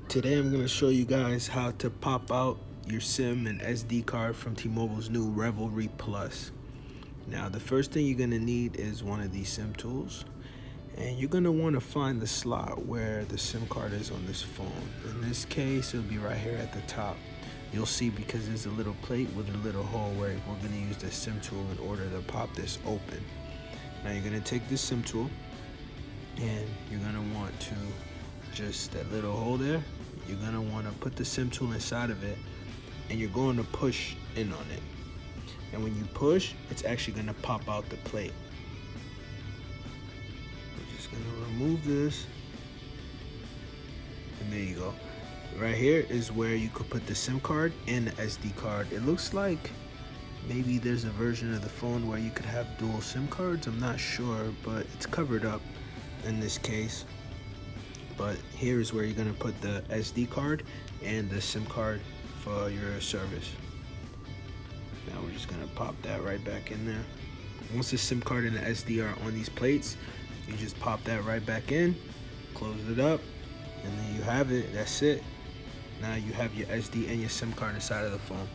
Today I'm going to show you guys how to pop out your SIM and SD card from T-Mobile's new Revelry Plus. Now the first thing you're going to need is one of these SIM tools, and you're going to want to find the slot where the SIM card is on this phone. In this case, it'll be right here at the top. You'll see because there's a little plate with a little hole where we're going to use the SIM tool in order to pop this open. Now you're going to take this SIM tool and you're going to want to just that little hole there, you're going to want to put the SIM tool inside of it, and you're going to push in on it. And when you push, it's actually going to pop out the plate. We're just going to remove this, and there you go. Right here is where you could put the SIM card and the SD card. It looks like maybe there's a version of the phone where you could have dual SIM cards. I'm not sure, but it's covered up in this case. But here is where you're going to put the SD card and the SIM card for your service. Now we're just going to pop that right back in there. Once the SIM card and the SD are on these plates, you just pop that right back in, close it up, and then you have it. That's it. Now you have your SD and your SIM card inside of the phone.